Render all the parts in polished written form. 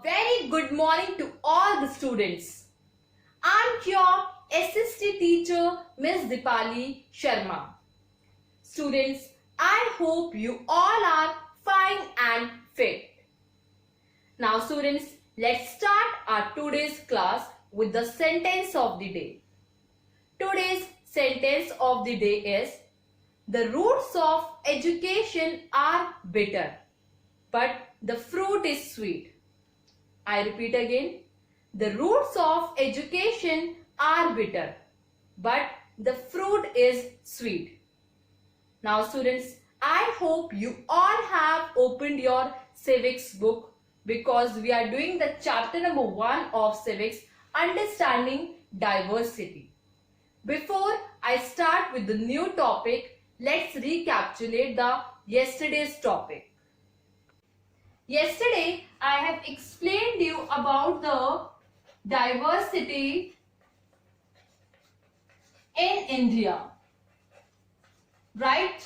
Very good morning to all the students. I'm your SST teacher, Miss Dipali Sharma. Students, I hope you all are fine and fit. Now students, let's start our today's class with the sentence of the day. Today's sentence of the day is, the roots of education are bitter, but the fruit is sweet. I repeat again, the roots of education are bitter, but the fruit is sweet. Now students, I hope you all have opened your Civics book because we are doing the chapter number 1 of Civics, Understanding Diversity. Before I start with the new topic, let's recapitulate the yesterday's topic. Yesterday, I have explained you about the diversity in India, right?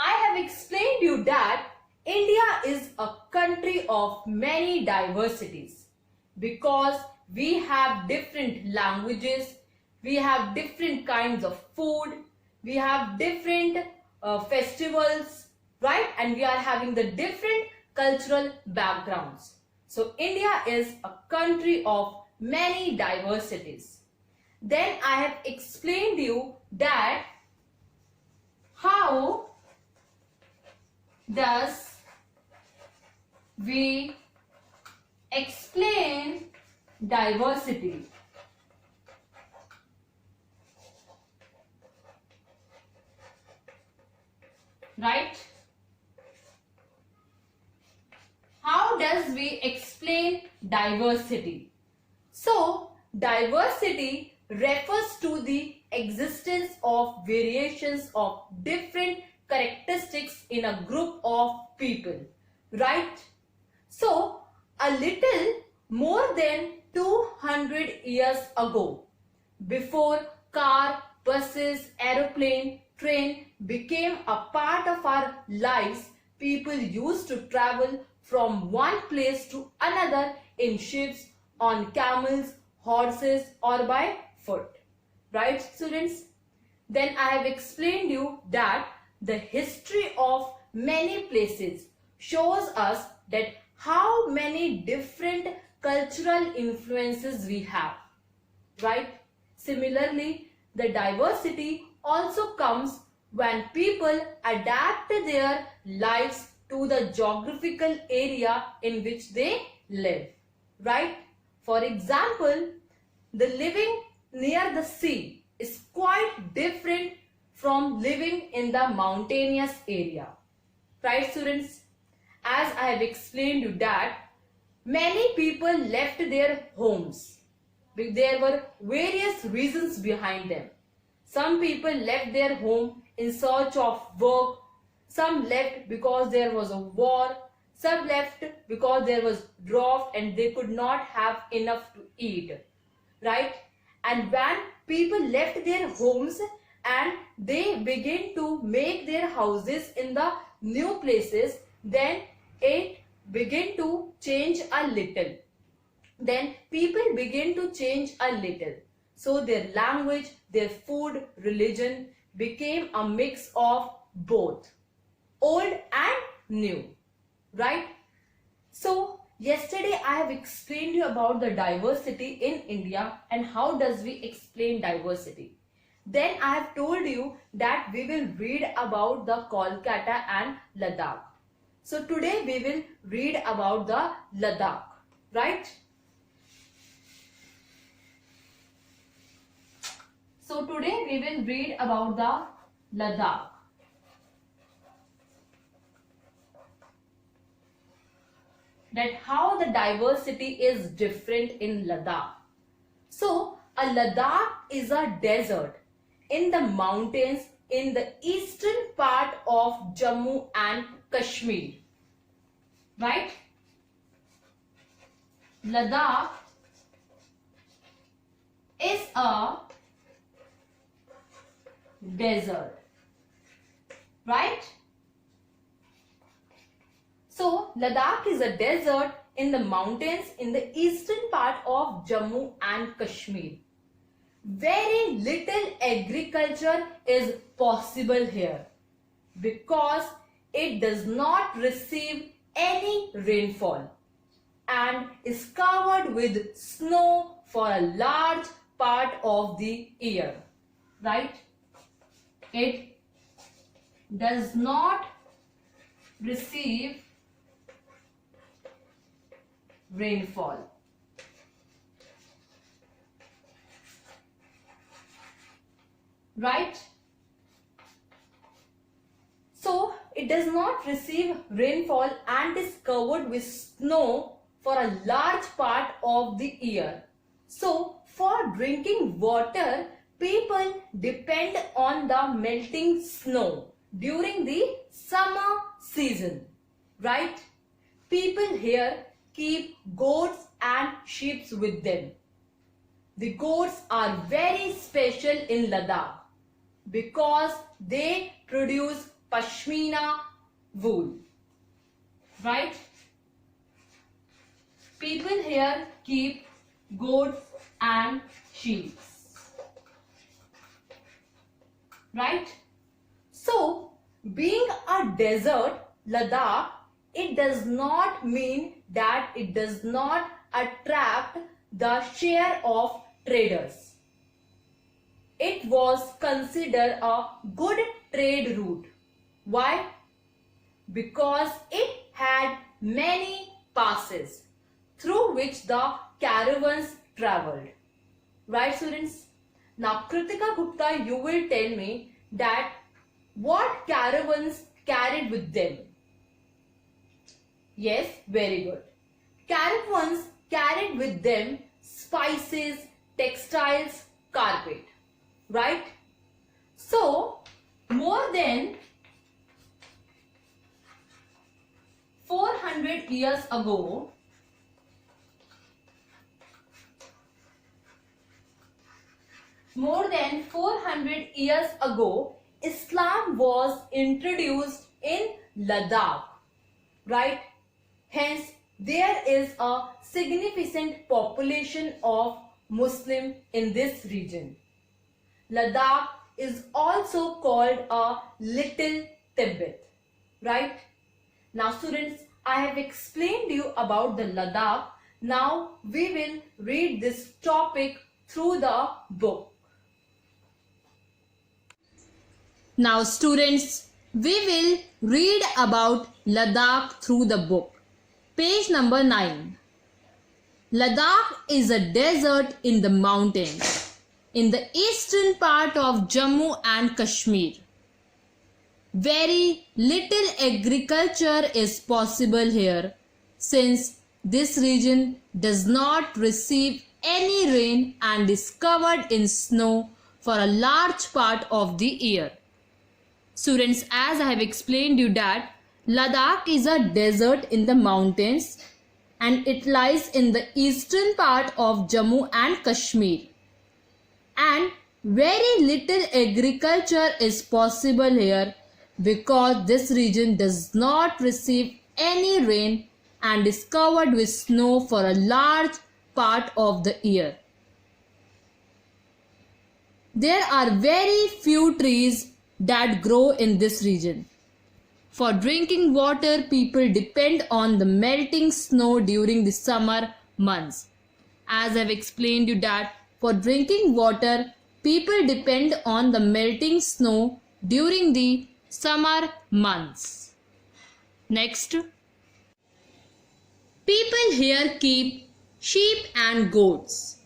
I have explained you that India is a country of many diversities because we have different languages, we have different kinds of food, we have different festivals, right? And we are having the different cultural backgrounds. So India is a country of many diversities. Then I have explained you that how does we explain diversity? Right? How does we explain diversity? So, diversity refers to the existence of variations of different characteristics in a group of people, right? So, a little more than 200 years ago, before car, buses, aeroplane, train became a part of our lives, people used to travel from one place to another in ships, on camels, horses, or by foot. Right, students? Then I have explained you that the history of many places shows us that how many different cultural influences we have. Right? Similarly, the diversity also comes when people adapt their lives to the geographical area in which they live, right? For example, the living near the sea is quite different from living in the mountainous area, right students? As I have explained you that many people left their homes. There were various reasons behind them. Some people left their home in search of work. Some left because there was a war. Some left because there was drought and they could not have enough to eat. Right? And when people left their homes and they began to make their houses in the new places, then it began to change a little. Then people begin to change a little. So their language, their food, religion became a mix of both, old and new, right? So yesterday I have explained you about the diversity in India and how does we explain diversity. Then I have told you that we will read about the Kolkata and Ladakh. So today we will read about the Ladakh, right? So today we will read about the Ladakh. That how the diversity is different in Ladakh. So a Ladakh is a desert in the mountains in the eastern part of Jammu and Kashmir. Right? Ladakh is a desert, right? So Ladakh is a desert in the mountains in the eastern part of Jammu and Kashmir. Very little agriculture is possible here because it does not receive any rainfall and is covered with snow for a large part of the year. Right? It does not receive rainfall. Right? So it does not receive rainfall and is covered with snow for a large part of the year. So for drinking water, people depend on the melting snow during the summer season. Right? People here keep goats and sheep with them. The goats are very special in Ladakh because they produce pashmina wool. Right? People here keep goats and sheep. Right? So, being a desert, Ladakh, it does not mean that it does not attract the share of traders. It was considered a good trade route. Why? Because it had many passes through which the caravans traveled. Right, students? Now, Kritika Gupta, you will tell me that what caravans carried with them. Yes, very good. Caravans carried with them spices, textiles, carpet. Right? So, more than 400 years ago, Islam was introduced in Ladakh. Right? Hence, there is a significant population of Muslim in this region. Ladakh is also called a Little Tibet. Right? Now students, I have explained you about the Ladakh. Now we will read this topic through the book. Now students, we will read about Ladakh through the book. Page number 9. Ladakh is a desert in the mountains in the eastern part of Jammu and Kashmir. Very little agriculture is possible here since this region does not receive any rain and is covered in snow for a large part of the year. Students, as I have explained you that Ladakh is a desert in the mountains and it lies in the eastern part of Jammu and Kashmir. And very little agriculture is possible here because this region does not receive any rain and is covered with snow for a large part of the year. There are very few trees that grow in this region. For drinking water, people depend on the melting snow during the summer months. As I have explained you that for drinking water, people depend on the melting snow during the summer months. Next, people here keep sheep and goats.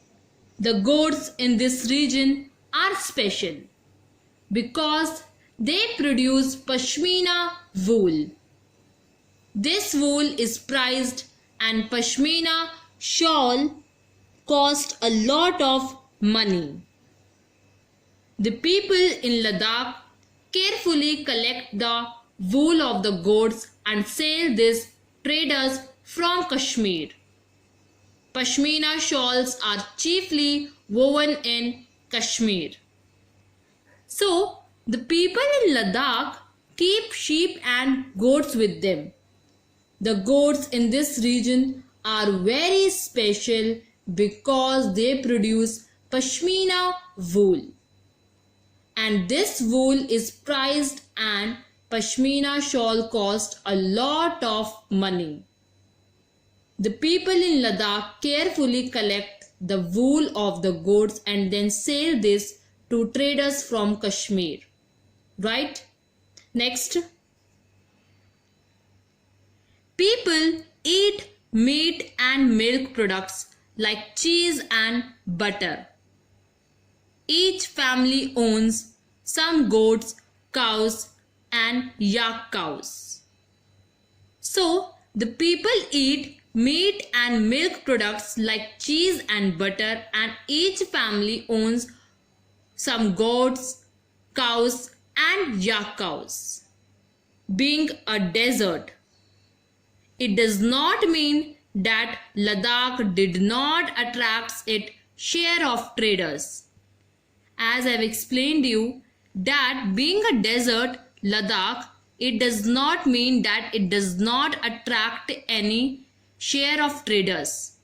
The goats in this region are special because they produce pashmina wool. This wool is prized and pashmina shawl cost a lot of money. The people in Ladakh carefully collect the wool of the goats and sell this traders from Kashmir. Pashmina shawls are chiefly woven in Kashmir. So, the people in Ladakh keep sheep and goats with them. The goats in this region are very special because they produce pashmina wool, and this wool is prized and pashmina shawl cost a lot of money. The people in Ladakh carefully collect the wool of the goats and then sell this to traders from Kashmir. Right? Next. People eat meat and milk products like cheese and butter. Each family owns some goats, cows, and yak cows. So, the people eat meat and milk products like cheese and butter, and each family owns some goats, cows, and yak cows. Being a desert, it does not mean that Ladakh did not attract its share of traders. As I have explained you that being a desert, Ladakh, it does not mean that it does not attract any share of traders.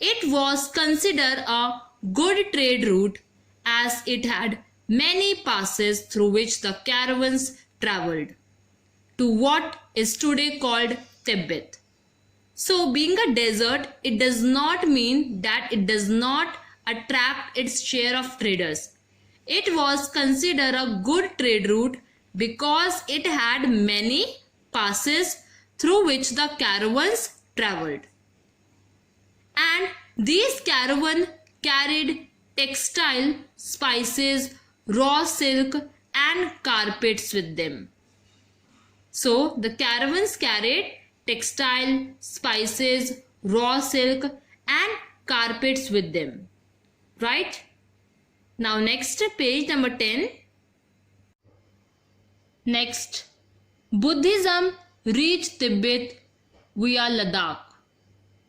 It was considered a good trade route as it had many passes through which the caravans travelled to what is today called Tibet. So being a desert, it does not mean that it does not attract its share of traders. It was considered a good trade route because it had many passes through which the caravans travelled. And these caravans carried textile, spices, raw silk and carpets with them. So the caravans carried textile, spices, raw silk and carpets with them. Right? Now next, page number 10. Next, Buddhism reached Tibet via Ladakh.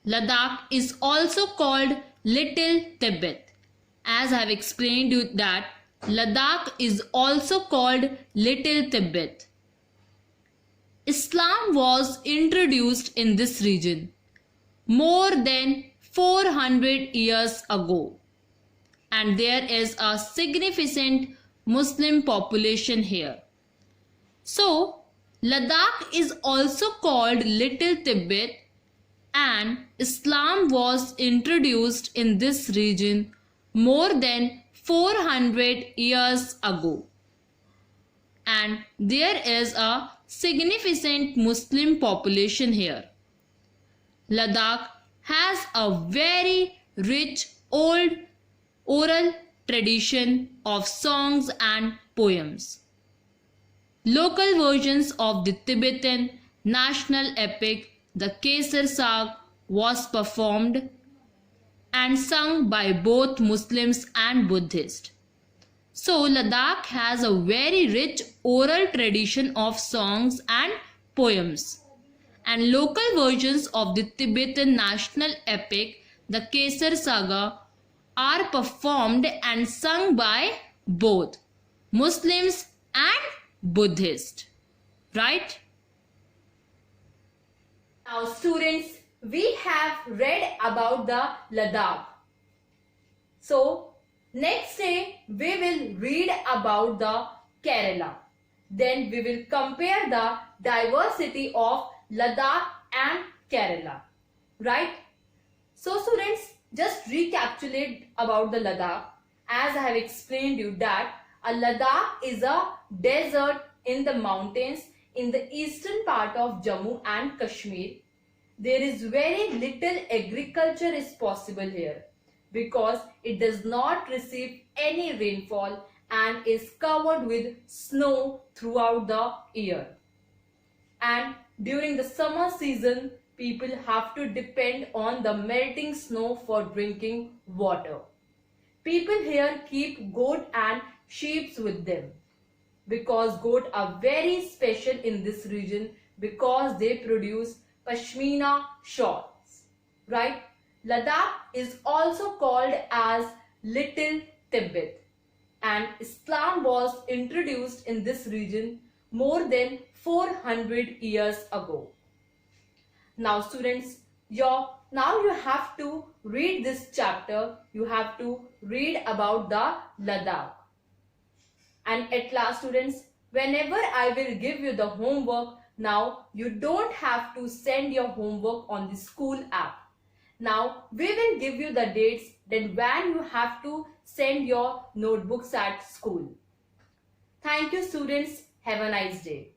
Ladakh is also called Little Tibet. As I have explained you that Ladakh is also called Little Tibet. Islam was introduced in this region more than 400 years ago, and there is a significant Muslim population here. So, Ladakh is also called Little Tibet, and Islam was introduced in this region more than 400 years ago, and there is a significant Muslim population here. Ladakh has a very rich old oral tradition of songs and poems. Local versions of the Tibetan national epic, the Kesar Sag, was performed and sung by both Muslims and Buddhists. So Ladakh has a very rich oral tradition of songs and poems, and local versions of the Tibetan national epic, the Kesar Saga, are performed and sung by both Muslims and Buddhists. Right? Now students, we have read about the Ladakh. So next day we will read about the Kerala. Then we will compare the diversity of Ladakh and Kerala. Right? So students, just recapitulate about the Ladakh. As I have explained you that a Ladakh is a desert in the mountains in the eastern part of Jammu and Kashmir. There is very little agriculture is possible here because it does not receive any rainfall and is covered with snow throughout the year. And during the summer season, people have to depend on the melting snow for drinking water. People here keep goat and sheep with them because goat are very special in this region because they produce pashmina shawls. Right? Ladakh is also called as Little Tibet, and Islam was introduced in this region more than 400 years ago. Now students, now you have to read this chapter. You have to read about the Ladakh. And at last students, whenever I will give you the homework, now you don't have to send your homework on the school app. Now we will give you the dates then when you have to send your notebooks at school. Thank you students. Have a nice day.